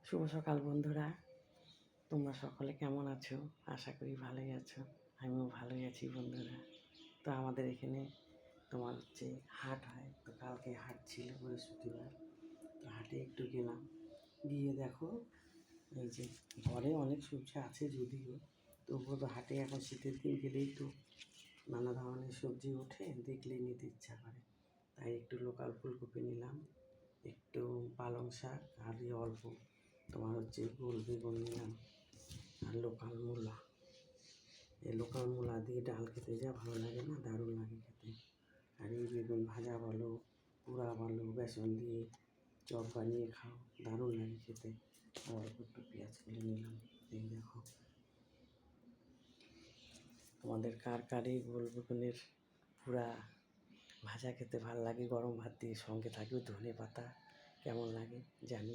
শুভ সকাল বন্ধুরা, তোমরা সকলে কেমন আছো? আশা করি ভালোই আছো। আমিও ভালোই আছি বন্ধুরা। তো আমাদের এখানে তোমার হাট হয়। তো কালকে হাট ছিল, বৃহস্পতিবার। তো হাটে একটু গেলাম, গিয়ে দেখো এই যে ঘরে অনেক সবজি আছে যদিও, তবুও তো হাটে এখন শীতের দিন গেলেই তো নানা ধরনের সবজি ওঠে, দেখলেই নিতে ইচ্ছা করে। তাই একটু লোকাল ফুলকপি নিলাম, একটু পালং শাক, আর অল্প তোমার গোল বেগুন নিলাম, আর লোকাল মূলা। এই লোকাল মূলা দিয়ে ডাল খেতে যা ভালো লাগে না, দারুণ লাগে খেতে। আর এই বেগুন ভাজা বলো, পোড়া বলো, বেসন দিয়ে চপ বানিয়ে খাও, দারুণ লাগে খেতে। আর অল্প একটু পেঁয়াজ ফেলে নিলাম। এই দেখো, তোমাদের কার কার এই গোল বেগুনের পোড়া ভাজা খেতে ভালো লাগে, গরম ভাত দিয়ে, সঙ্গে থাকেও ধনে পাতা, কেমন লাগে জানি।